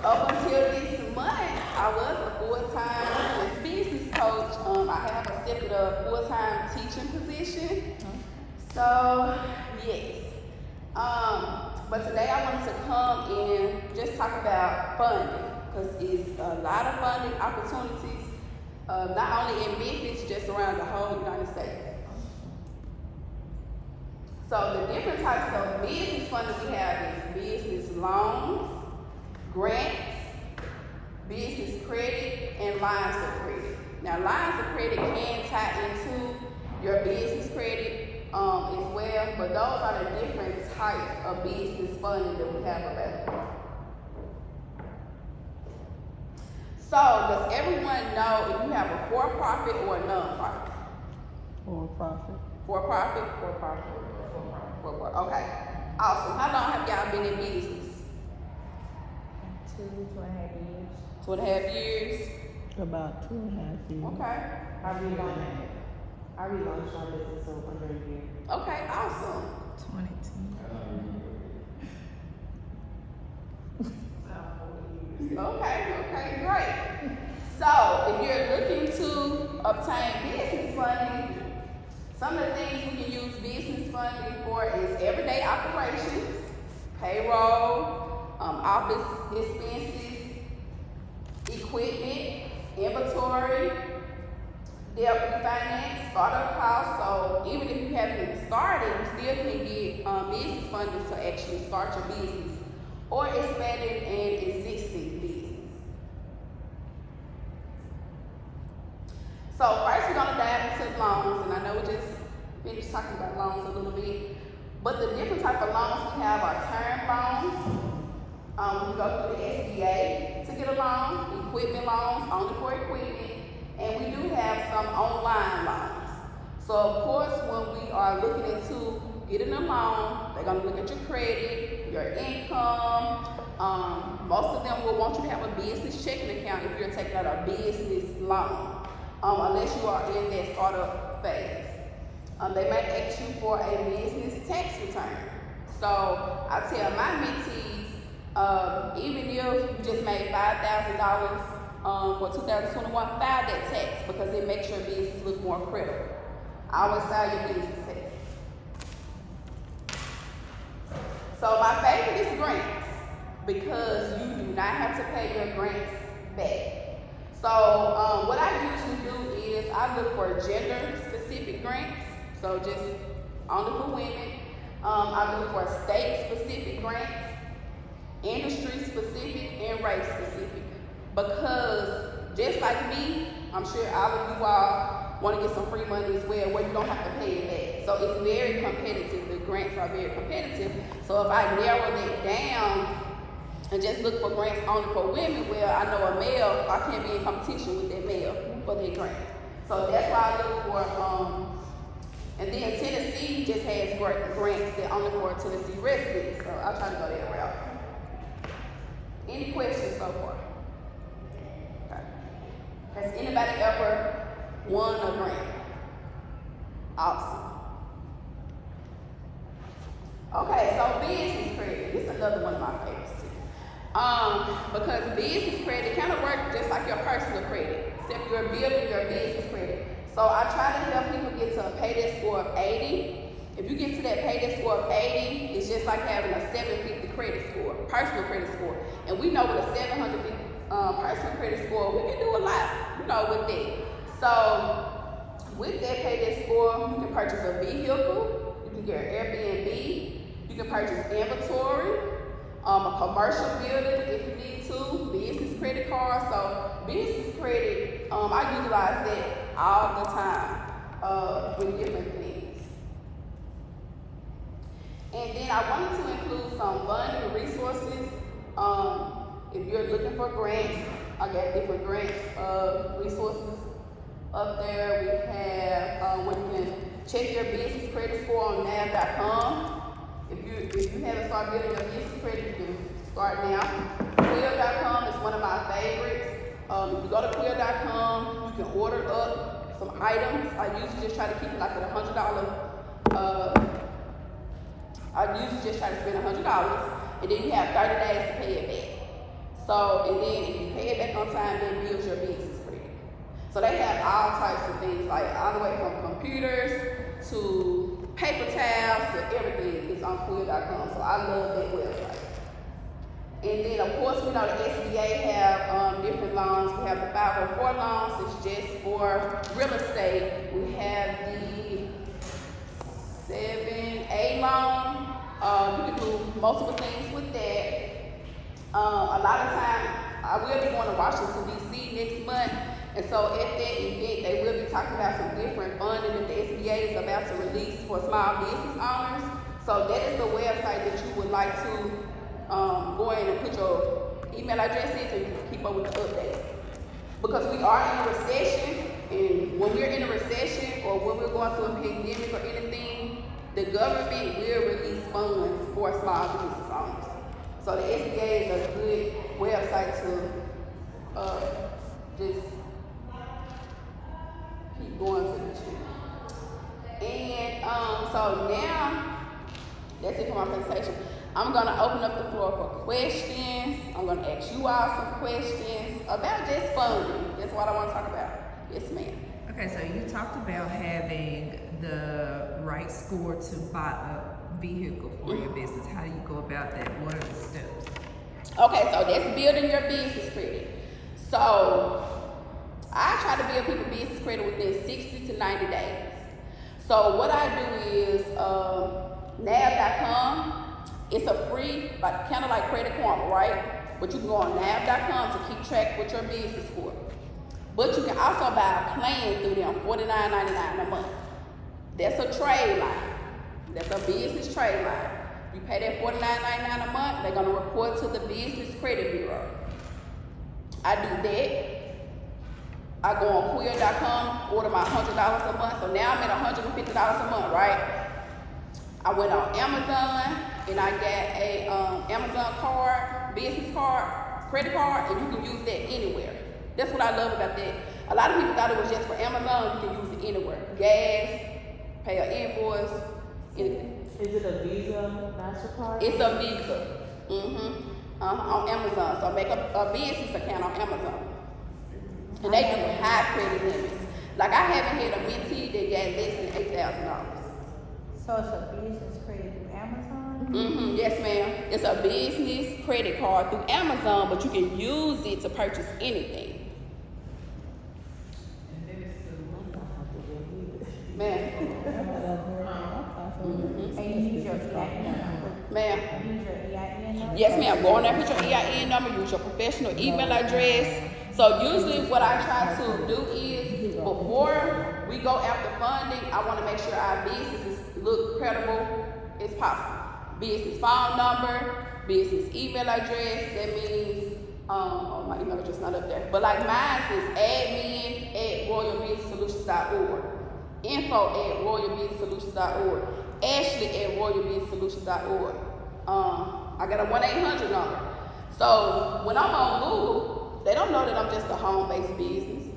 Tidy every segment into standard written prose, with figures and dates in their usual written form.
Up until this month, I was a full-time business coach. I have accepted a full-time teaching position. So, yes. But today I wanted to come and just talk about funding, because it's a lot of funding opportunities, not only in Memphis, just around the whole United States. So the different types of business funding we have is business loans, grants, business credit, and lines of credit. Now, lines of credit can tie into your business credit as well, but those are the different types of business funding that we have available. So, does everyone know if you have a for-profit or a non-profit? For-profit. For-profit? For-profit. For-profit. Okay. Awesome. How long have y'all been in business? 2.5 years. 2.5 years? About 2.5 years. Okay. I relaunched my business so under a year. Okay, awesome. 22. Okay, great. So, if you're looking to obtain business funding, some of the things we can use business funding for is everyday operations, payroll, office expenses, equipment, inventory, debt refinance, startup costs. So even if you haven't started, you still can get business funding to actually start your business or expanding an existing business. So first we're gonna dive into loans, and I know we just finished talking about loans a little bit, but the different type of loans we have are term loans. We go through the SBA to get a loan, equipment loans, only for equipment, and we do have some online loans. So of course, when we are looking into getting a loan, they're gonna look at your credit, your income. Most of them will want you to have a business checking account if you're taking out a business loan, unless you are in that startup phase. They may ask you for a business tax return. So I tell my mentees, even if you just made $5,000 for 2021, file that tax because it makes your business look more credible. I always file your business tax. So my favorite is grants, because you do not have to pay your grants back. So what I usually do is I look for gender-specific grants, so just only for women. I look for state-specific grants, industry-specific, and race-specific. Because just like me, I'm sure all of you all want to get some free money as well, where you don't have to pay it back. So it's very competitive. The grants are very competitive. So if I narrow that down and just look for grants only for women, well, I know a male, I can't be in competition with that male for that grant. So that's why I look for, and then Tennessee just has grants that only for Tennessee residents. So I'll try to go that route. Any questions so far? Okay. Has anybody ever won a grant? Awesome. Okay, so business credit. This is another one of my favorites too. Because business credit kind of works just like your personal credit, except you're building your business credit. So I try to help people get to a payday score of 80. If you get to that payday score of 80, it's just like having a 750 credit score, personal credit score. And we know with a 750 personal credit score, we can do a lot, with that. So with that payday score, you can purchase a vehicle, you can get an Airbnb, you can purchase inventory, a commercial building if you need to, business credit cards. So business credit, I utilize that all the time with different things. And then I wanted to include some funding resources. If you're looking for grants, I got different grants resources up there. We have where you can check your business credit score on nav.com. If you haven't started building your business credit, you can start now. Quill.com is one of my favorites. If you go to Quill.com, you can order up some items. I usually just try to keep it like at $100. I usually just try to spend $100, and then you have 30 days to pay it back. So, and then if you pay it back on time, that builds your business credit. So they have all types of things, like all the way from computers to paper towels to everything is on Quill.com. So I love that website. And then of course we know the SBA have different loans. We have the 504 loans, it's just for real estate. We have the 7A loan. You can do multiple things with that. A lot of time, I will be going to Washington DC next month, and so at that event, they will be talking about some different funding that the SBA is about to release for small business owners. So that is the website that you would like to go in and put your email addresses and keep up with the updates. Because we are in a recession, and when we're in a recession or when we're going through a pandemic or anything, the government will release funds for small business owners. So the SBA is a good website to just keep going to the channel. And so now, that's it for my presentation. I'm gonna open up the floor for questions. I'm gonna ask you all some questions about just funding. That's what I wanna talk about. Yes, ma'am. Okay, so you talked about having the right score to buy a vehicle for your business. How do you go about that? What are the steps? Okay, so that's building your business credit. So I try to build people business credit within 60 to 90 days. So what I do is nav.com. It's a free, like kind of like Credit Karma, right? But you can go on nav.com to keep track with your business score. But you can also buy a plan through them, $49.99 a month. That's a trade line. That's a business trade line. You pay that $49.99 a month, they're gonna report to the Business Credit Bureau. I do that. I go on Quill.com, order my $100 a month. So now I'm at $150 a month, right? I went on Amazon and I got a Amazon card, business card, credit card, and you can use that anywhere. That's what I love about that. A lot of people thought it was just for Amazon. You can use it anywhere. Gas, pay an invoice, anything. Is it a Visa, MasterCard? It's a Visa. On Amazon. So make a business account on Amazon. And they do high credit limits. Like I haven't had a mentee that got less than $8,000. So it's a business credit through Amazon? Yes, ma'am. It's a business credit card through Amazon, but you can use it to purchase anything. Ma'am. And you use your EIN number? Ma'am. You use your EIN number? Yes, ma'am. Go on there, put your EIN number, use your professional email address. So usually what I try to do is, before we go after funding, I want to make sure our businesses look credible as possible. Business phone number, business email address. That means, my email address not up there. But like mine is admin@royalbusinesssolutions.org, info@royalbusinesssolutions.org, ashley@royalbusinesssolutions.org. I got a 1-800 number. So when I'm on Google, they don't know that I'm just a home-based business.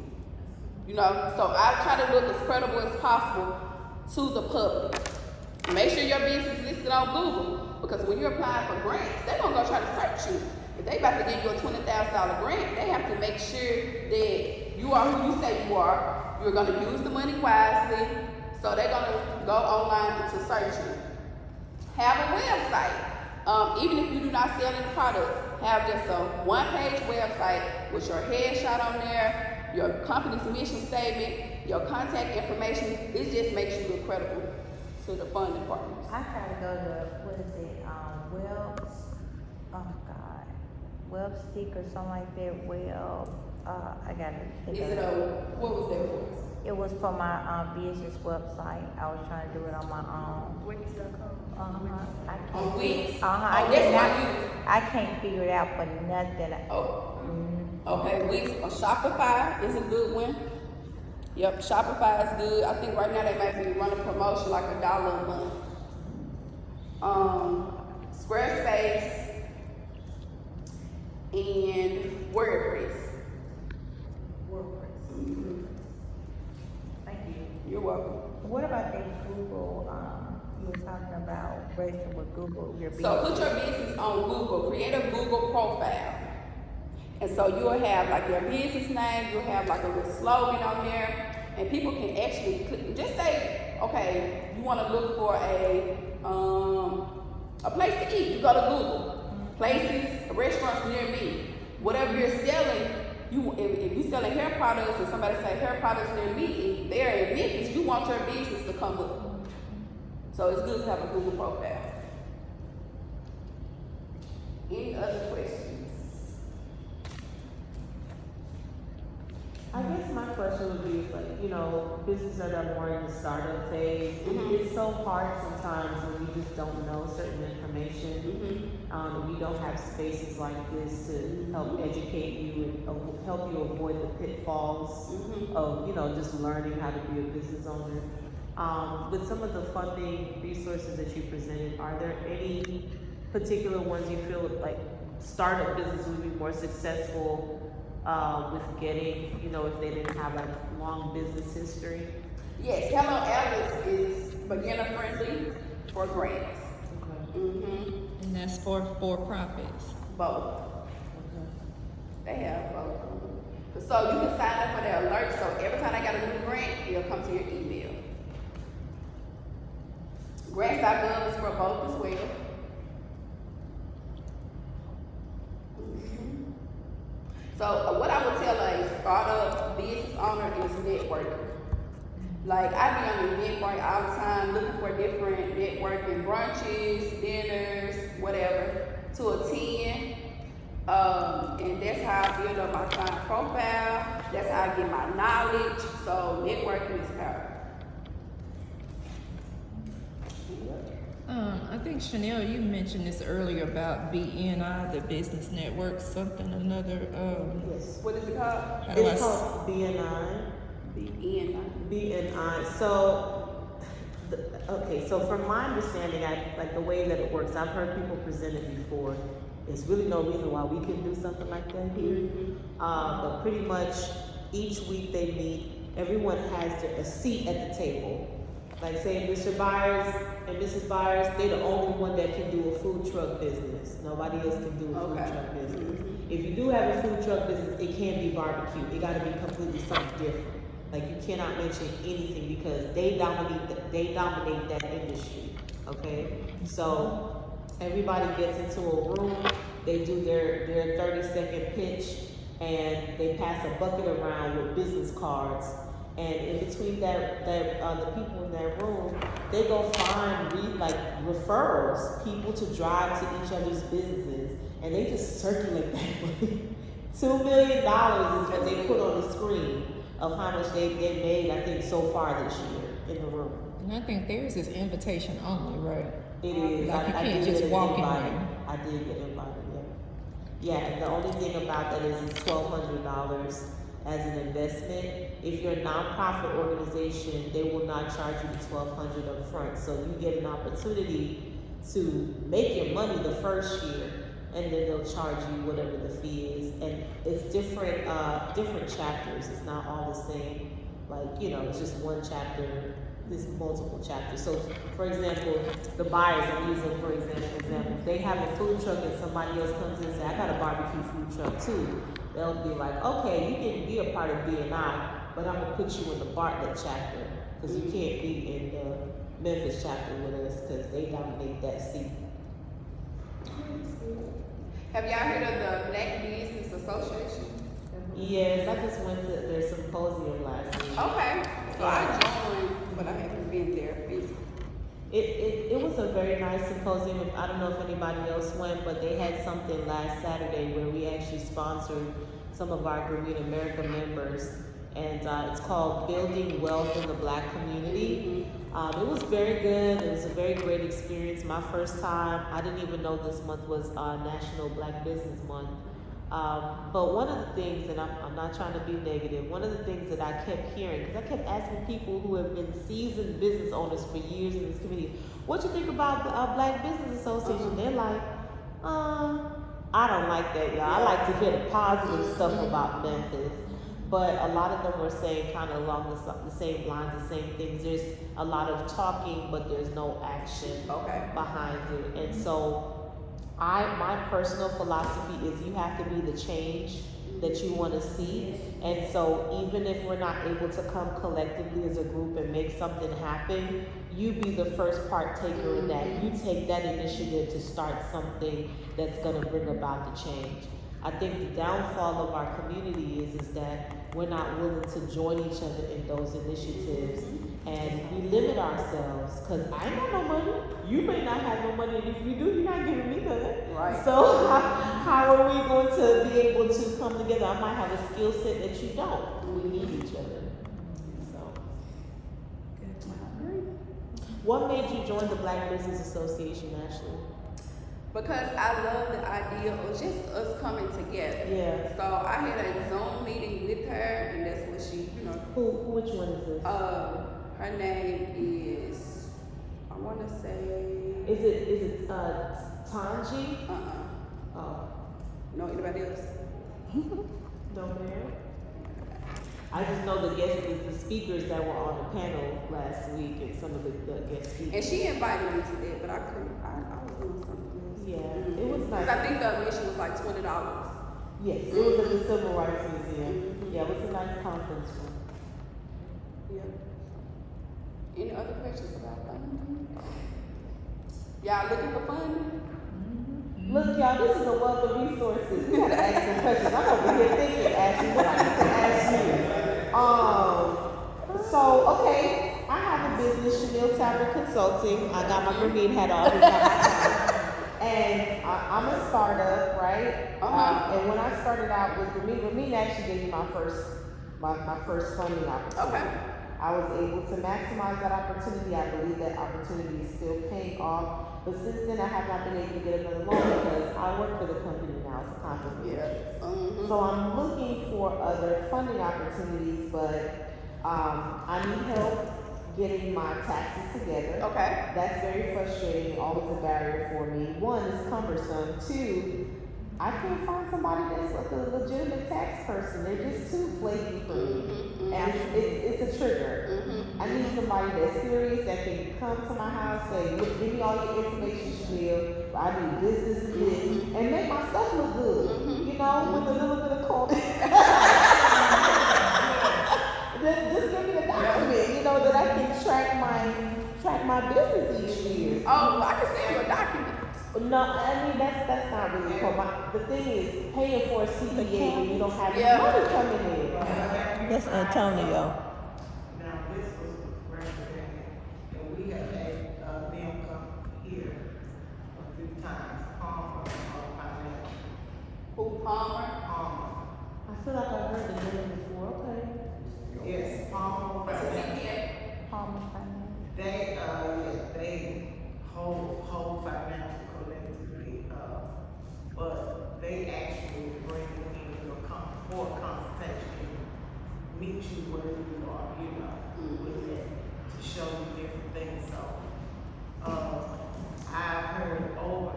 You know, so I try to look as credible as possible to the public. Make sure your business is listed on Google, because when you're applying for grants, they're gonna go try to search you. If they about to give you a $20,000 grant, they have to make sure that you are who you say you are. You're gonna use the money wisely, so they're gonna go online to search you. Have a website. Even if you do not sell any products, have just a one-page website with your headshot on there, your company's mission statement, your contact information. It just makes you look credible to the funding partners. I try to go to, Webstick or something like that. I got it. Is it what was that for? It was for my business website. I was trying to do it on my own. On On Wix? I can't figure it out for nothing. Okay, Wix or Shopify is a good one. Yep, Shopify is good. I think right now they might be running promotion like $1 a month. Squarespace and WordPress. Thank you. You're welcome. What about that Google? You were talking about registering with Google. Your business. So put your business on Google. Create a Google profile. And so you'll have like your business name, you'll have like a little slogan on there, and people can actually click, just say, okay, you want to look for a place to eat. You go to Google, places, restaurants near me. Whatever you're selling, if you're selling hair products and somebody say hair products near me, and they're in Memphis, you want your business to come up. So it's good to have a Google profile. Any other questions? I guess my question would be, like, you know, businesses that are more in the startup phase, it's so hard sometimes when you just don't know certain information. We don't have spaces like this to help educate you and help you avoid the pitfalls of, you know, just learning how to be a business owner. With some of the funding resources that you presented, are there any particular ones you feel like startup business would be more successful with getting, you know, if they didn't have a long business history? Yes, Hello Alice is beginner friendly for grants. Okay. And that's for profits. Both. Okay. They have both. So you can sign up for their alerts. So every time they got a new grant, it'll come to your email. Grants.gov is for both as well. So what I would tell a startup business owner is networking. Like, I be on the Eventbrite all the time looking for different networking brunches, dinners, whatever, to attend. And that's how I build up my client profile. That's how I get my knowledge. So networking is powerful. I think Chanel, you mentioned this earlier about BNI, the business network, something another. Yes. What is it called? How do I It's called BNI. BNI. So, okay, so from my understanding, like the way that it works, I've heard people present it before. There's really no reason why we couldn't do something like that here. But pretty much each week they meet, everyone has a seat at the table. Like, say Mr. Byars and Mrs. Byars, they're the only one that can do a food truck business. Nobody else can do a food truck business. If you do have a food truck business, it can't be barbecue. It got to be completely something different. Like, you cannot mention anything because they dominate that industry. Okay, so everybody gets into a room. They do their 30-second pitch, and they pass a bucket around with business cards. And in between the people in that room, they go find referrals, people to drive to each other's businesses, and they just circulate that money. $2 million is what they put on the screen of how much they made, I think, so far this year in the room. And I think theirs is invitation only, right? It is. Like, you I can't did just get walk in invited. there. I did get invited, yeah. Yeah, and the only thing about that is it's $1,200 as an investment. If you're a nonprofit organization, they will not charge you the $1,200 up front. So you get an opportunity to make your money the first year, and then they'll charge you whatever the fee is. And it's different chapters. It's not all the same. Like, you know, it's just one chapter. There's multiple chapters. So, for example, the Byars, I'm using for example, if they have a food truck and somebody else comes in and says, I got a barbecue food truck too, they'll be like, okay, you can be a part of BNI, but I'm gonna put you in the Bartlett chapter because you can't be in the Memphis chapter with us because they dominate that seat. Have y'all heard of the Black Business Association? Yes, I just went to their symposium last week. Okay. So I joined, but I haven't been there physically. It was a very nice symposium. I don't know if anybody else went, but they had something last Saturday where we actually sponsored some of our Green America members, and it's called Building Wealth in the Black Community. It was very good. It was a very great experience. My first time. I didn't even know this month was National Black Business Month. But one of the things, and I'm not trying to be negative, one of the things that I kept hearing, because I kept asking people who have been seasoned business owners for years in this community, what you think about the Black Business Association? They're like, I don't like that, y'all. I like to hear the positive stuff about Memphis. But a lot of them were saying kind of along the same lines, the same things. There's a lot of talking, but there's no action behind it. And so My personal philosophy is you have to be the change that you want to see. And so even if we're not able to come collectively as a group and make something happen, you be the first partaker in that. You take that initiative to start something that's going to bring about the change. I think the downfall of our community is that we're not willing to join each other in those initiatives, and we limit ourselves because I ain't got no money. You may not have no money, and if you do, you're not giving me none. Right. So how are we going to be able to come together? I might have a skill set that you don't. We need each other. So, what made you join the Black Business Association, Ashley? Because I love the idea of just us coming together. Yeah. So I had a Zoom meeting with her, and that's what she, Which one is this? her name is, I want to say. Is it Tanji? Oh. No, anybody else? No, ma'am. I just know the speakers that were on the panel last week, and some of the guest speakers. And she invited me to that, but I couldn't. I was doing something else. Yeah, it was nice. 'Cause I think the admission was like $20. Yes, it was at the Civil Rights Museum. Yeah, it was a nice conference room. Yep. Any other questions about funding? Y'all looking for funding? Look, y'all, this is a wealth of resources. We gotta ask some questions. I'm over here thinking, Ashley, what I need to ask you. So, okay, I have a business, Chanel Tablet Consulting. I got my Grameen hat on. It's not my time. And I'm a startup, right? And when I started out with Grameen actually gave me my first funding opportunity. Okay. I was able to maximize that opportunity. I believe that opportunity is still paying off. But since then, I have not been able to get another loan because I work for the company now. It's a conflict of interest. So I'm looking for other funding opportunities, but I need help getting my taxes together. Okay. That's very frustrating, always a barrier for me. One, it's cumbersome. Two, I can't find somebody that's like a legitimate tax person. They're just too flaky for me. And it's a trigger. I need somebody that's serious that can come to my house, say, look, give me all your information, Chanel. I do this, and this, and make my stuff look good. You know, with a little bit of cold. Just give me the document, that I can track my business each year. Oh, I can send you a document. No, I mean that's not really cool. The thing is paying for a CPA when you don't have any money coming in. That's Antonio. Now, this was represented, and we have had them come here a few times, Palmer, Financial. Who, Palmer? Palmer. I feel like I've heard the name before. Okay. Yes, Palmer What's a Financial. CPA? Palmer Finance. They hold financial collectively, but they actually bring you in for a consultation, meet you where you are, with it, to show you different things. So, I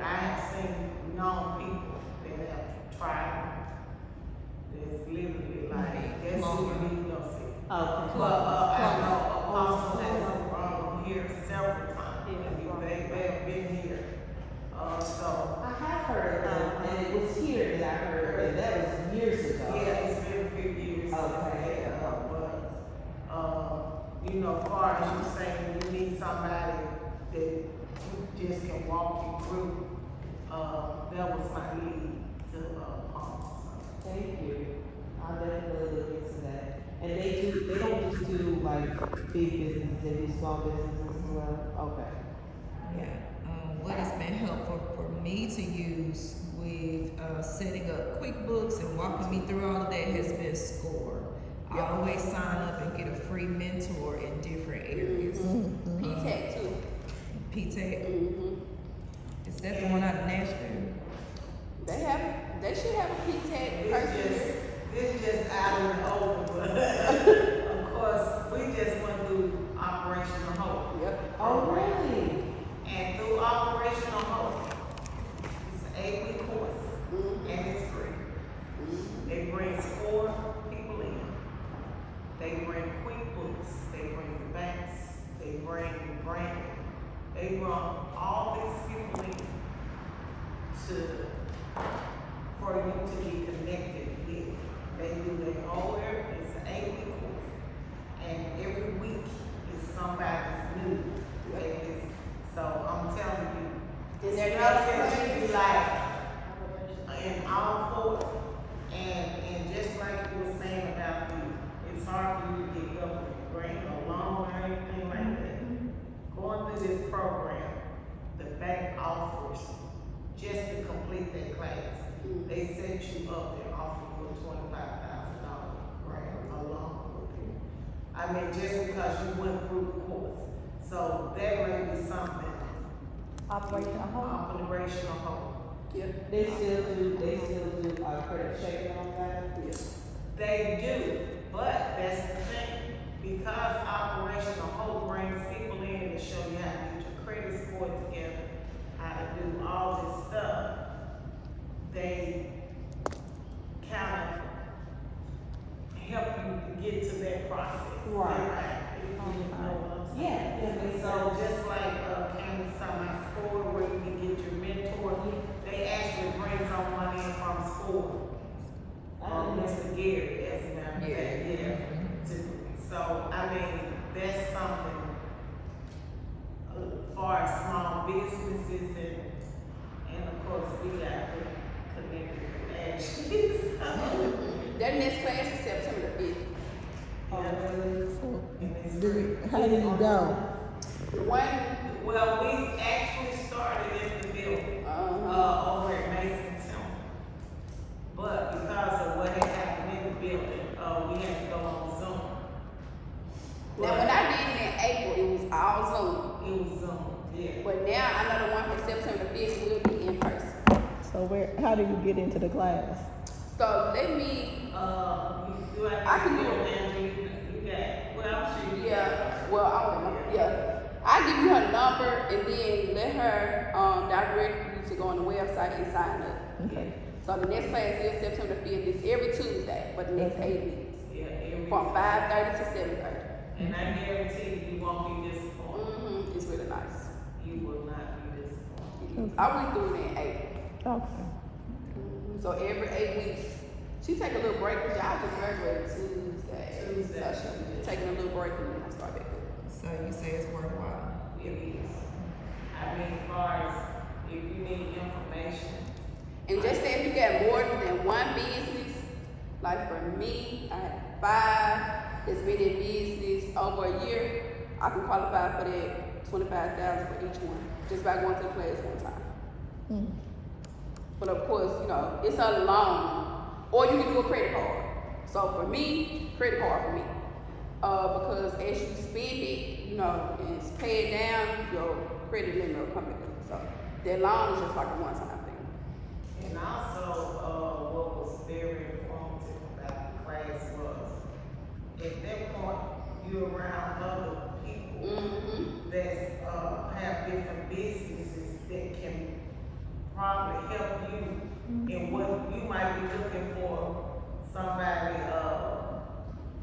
have seen known people that have tried. It's literally like, that's who you need to go see. Okay. I know Apostle has here several times. They have been here. So. I have heard of them, and it was here that I heard of it. That was years ago. Yeah, it's been a few years. Okay. As far as you saying you need somebody that just can walk you through, that was my lead to Palmer. Thank you. I'll definitely look into that. And they don't just do like big businesses, they do small businesses as well. Okay. Yeah, what has been helpful for me to use with setting up QuickBooks and walking me through all of that has been SCORE. I always sign up and get a free mentor in different areas. P-Tech too. P-Tech. Is that the one out of Nashville? They should have a P-Tech person. This just out and over, but of course, we just went through Operational Hope. Yep. Oh, really? And through Operational Hope, it's an 8-week course, and it's free. They bring 4 people in. They bring QuickBooks, they bring the banks, they bring branding. They bring all these people in to to get connected with. They do their homework, it's an 8-week course. And every week is somebody's new. So I'm telling you, Is there it's not not a be like in all four. And just like you were saying about it's hard for you to get government grant or loan or anything like that. Going through this program, the bank offers just to complete that class. They set you up and offer you a $25,000 grant or loan. I mean, just because you went through the course. So that may be something. Operation Home. Operation Home. Yep. They still do credit checking on that? Yes. They do, but that's the thing. Because Operation Hope brings people in to show you how to get your credit score together, how to do all this stuff, they kind of help you to get to that process. Right. You know what I'm saying? Yeah. So just like Candace talking about school where you can get your mentor, they actually bring someone in from school. Mr. Gary, as a matter of fact, So, I mean, that's something for small businesses and of course we got to connect with Ashley. That next class is September 5th. And it's free. How do you go? One, Well, we actually started in the building, over at Mason Temple. But because of what had happened in the building, we had to go on Zoom. now when I did it in April, it was all Zoom. It was Zoom, yeah. But now I know the one for September 5th will be in person. So how do you get into the class? So let me, Do I can do it. Andrew, you got, well, I'm sure. yeah, well, I'll give you her number and then let her, direct you to go on the website and sign up. Okay. So the next class is September 5th. It's every Tuesday for the next 8 weeks. Yeah, every. From 5:30 to 7:30. And I guarantee you won't be disappointed. It's really nice. You will not be disappointed. I went through it in April. Okay. So every 8 weeks, she take a little break because y'all just graduated Tuesday. Tuesday. So she taking a little break and then I start back up. So you say it's worthwhile. It is. I mean, as far as if you need information. And just say if you got more than one business, like for me, I had 5 that's been in business over a year, I can qualify for that $25,000 for each one, just by going to the class one time. But of course, it's a loan, or you can do a credit card. So for me, credit card for me, because as you spend it, and pay it down, your credit limit will come back up. So that loan is just like a one-time thing. And also, what was very informative about the class was, at that point, you're around other people that have different businesses that can probably help you in what you might be looking for. Somebody,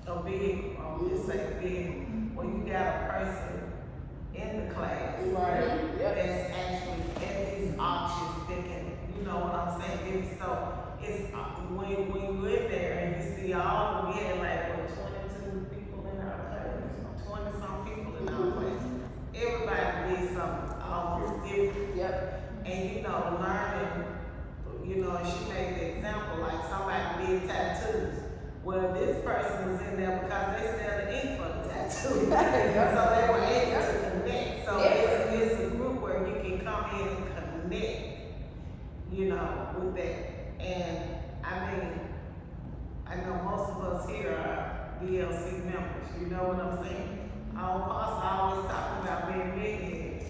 a vehicle, just say a vehicle, where you got a person in the class that's actually at these auctions that can, you know what I'm saying? So it's when you in there and you see we had like 22 people in our class, 20 some people in our class. Everybody did something almost different. And learning, and she made the example like somebody did tattoos. Well, this person was in there because they sell the ink for the tattoo. So they were able to connect. So it's a group where you can come in and connect, with that. And I mean, I know most of us here are DLC members, you know what I'm saying? Our apostle always talking about being millionaires.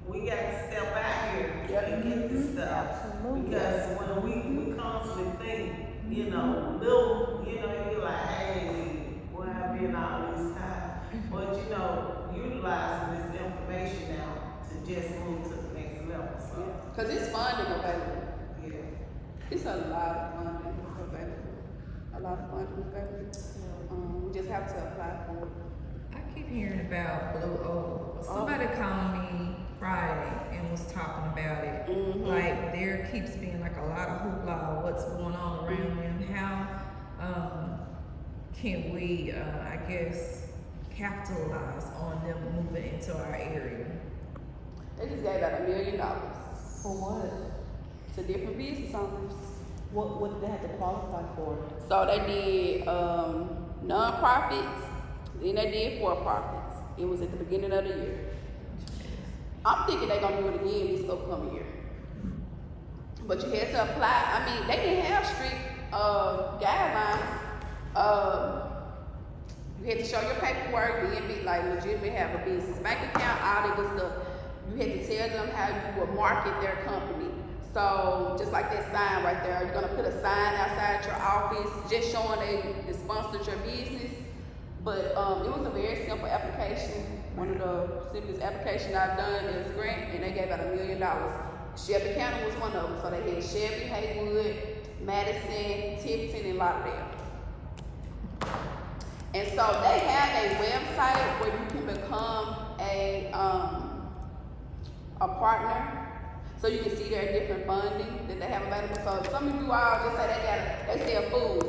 We got to step out here and get this stuff. Absolutely. Because when we constantly think, little, you're like, hey, where have been all this time? But utilizing this information now to just move to the next level. So Because it's funding available. yeah. It's a lot of funding available. A lot of funding available. We just have to apply for it. I keep hearing about Blue Oval. Somebody called me Friday and was talking about it. Like they're keeps being like a lot of hoopla, what's going on around them. How can we, I guess, capitalize on them moving into our area? They just gave out $1 million For what? to different business owners. What did they have to qualify for? So they did non-profits, then they did for-profits. It was at the beginning of the year. I'm thinking they're gonna do it again this upcoming year. But you had to apply. I mean, they didn't have strict guidelines. You had to show your paperwork, being big, like legitimately have a business bank account, all that good stuff. You had to tell them how you would market their company. So just like that sign right there, you're gonna put a sign outside your office just showing they sponsored your business. But it was a very simple application. One of the simplest applications I've done is grant, and they gave out $1 million. Shelby County was one of them. So they had Shelby, Haywood, Madison, Tipton, and Lauderdale. And so they have a website where you can become a partner. So you can see their different funding that they have available. So some of you all just say they sell food.